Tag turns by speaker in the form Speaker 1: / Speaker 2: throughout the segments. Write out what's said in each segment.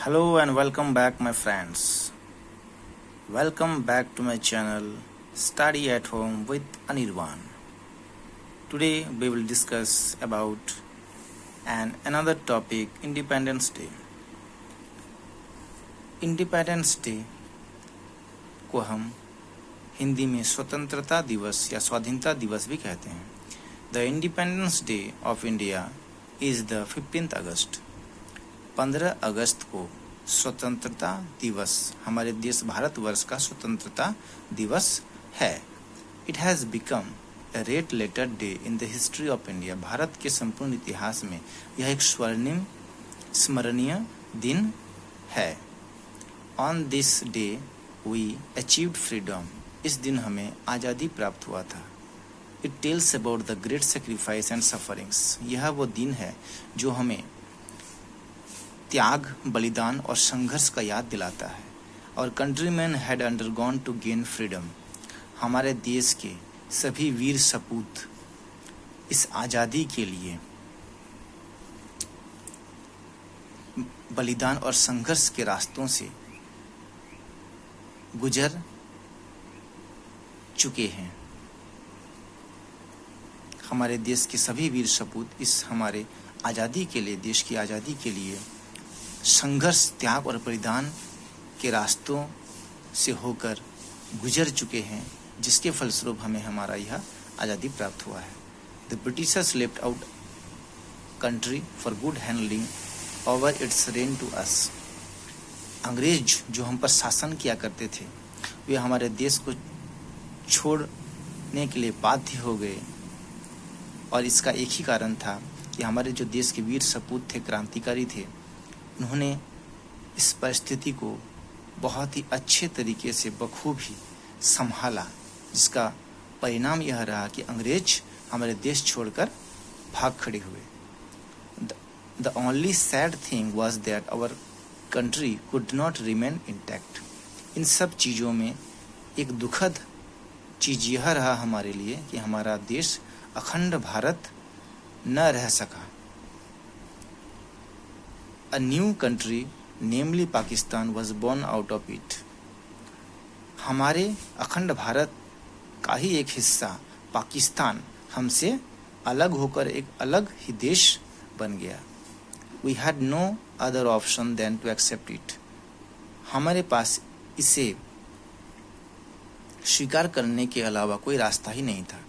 Speaker 1: Hello and welcome back, my friends. Welcome back to my channel Study at Home with Anirban. Today we will discuss about another topic, Independence Day. Independence day को हम हिंदी में स्वतंत्रता दिवस या स्वाधीनता दिवस भी कहते हैं. The independence day of India is the 15th अगस्त. 15 अगस्त को स्वतंत्रता दिवस, हमारे देश भारतवर्ष का स्वतंत्रता दिवस है. It has become a red letter day in the history of India. भारत के संपूर्ण इतिहास में यह एक स्वर्णिम स्मरणीय दिन है. On this day we achieved freedom. इस दिन हमें आज़ादी प्राप्त हुआ था. It tells about the great sacrifice and sufferings. यह वो दिन है जो हमें त्याग, बलिदान और संघर्ष का याद दिलाता है. Our countryman had undergone to gain freedom. हमारे देश के सभी वीर सपूत इस आज़ादी के लिए बलिदान और संघर्ष के रास्तों से गुजर चुके हैं. हमारे देश के सभी वीर सपूत इस हमारे आज़ादी के लिए, देश की आज़ादी के लिए संघर्ष, त्याग और बलिदान के रास्तों से होकर गुजर चुके हैं, जिसके फलस्वरूप हमें हमारा यह आज़ादी प्राप्त हुआ है. The Britishers left out country for good handling over its reign to us. अंग्रेज जो हम पर शासन किया करते थे, वे हमारे देश को छोड़ने के लिए बाध्य हो गए. और इसका एक ही कारण था कि हमारे जो देश के वीर सपूत थे, क्रांतिकारी थे, उन्होंने इस परिस्थिति को बहुत ही अच्छे तरीके से बखूबी संभाला, जिसका परिणाम यह रहा कि अंग्रेज हमारे देश छोड़कर भाग खड़े हुए. The only sad thing was that our country could not remain intact. इन सब चीज़ों में एक दुखद चीज़ यह रहा हमारे लिए कि हमारा देश अखंड भारत न रह सका. A new country, namely Pakistan, was born out of it. हमारे अखंड भारत का ही एक हिस्सा पाकिस्तान हमसे अलग होकर एक अलग ही देश बन गया. We had no other option than to accept it. हमारे पास इसे स्वीकार करने के अलावा कोई रास्ता ही नहीं था.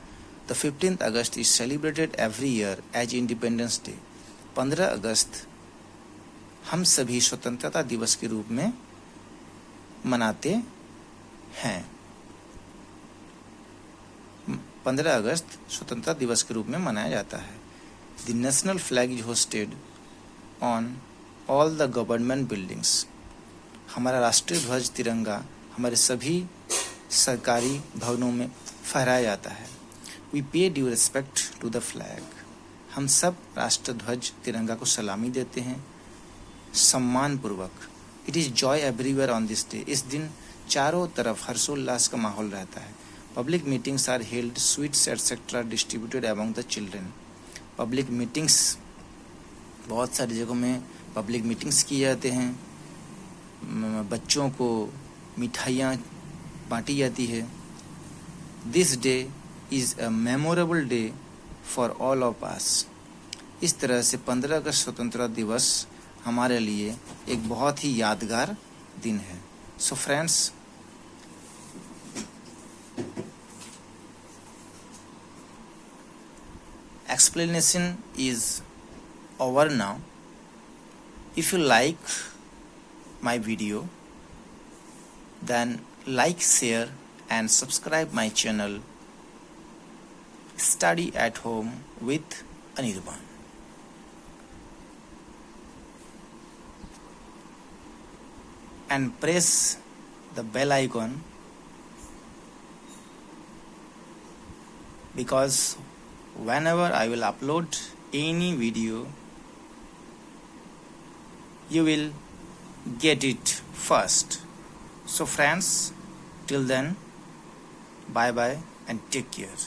Speaker 1: The 15th August is celebrated every year as Independence Day. 15 अगस्त हम सभी स्वतंत्रता दिवस के रूप में मनाते हैं. 15 अगस्त स्वतंत्रता दिवस के रूप में मनाया जाता है. The national flag is hosted on all the government buildings. हमारा राष्ट्रीय ध्वज तिरंगा हमारे सभी सरकारी भवनों में फहराया जाता है. We pay due respect to the flag. हम सब राष्ट्र ध्वज तिरंगा को सलामी देते हैं सम्मान पूर्वक. It is joy everywhere on this day. इस दिन चारों तरफ हर्षोल्लास का माहौल रहता है. Public meetings are held, sweets etcetera distributed among the children. Public meetings, बहुत सारी जगहों में पब्लिक मीटिंग्स किए जाते हैं. बच्चों को मिठाइयाँ बांटी जाती है. This day is a memorable day for all of us. इस तरह से 15 अगस्त स्वतंत्रता दिवस हमारे लिए एक बहुत ही यादगार दिन है. So friends, explanation is over now. If you like my video, then like, share and subscribe my channel Study at Home with Anirban. And press the bell icon, because whenever I will upload any video, you will get it first. So friends, till then, bye bye and take care.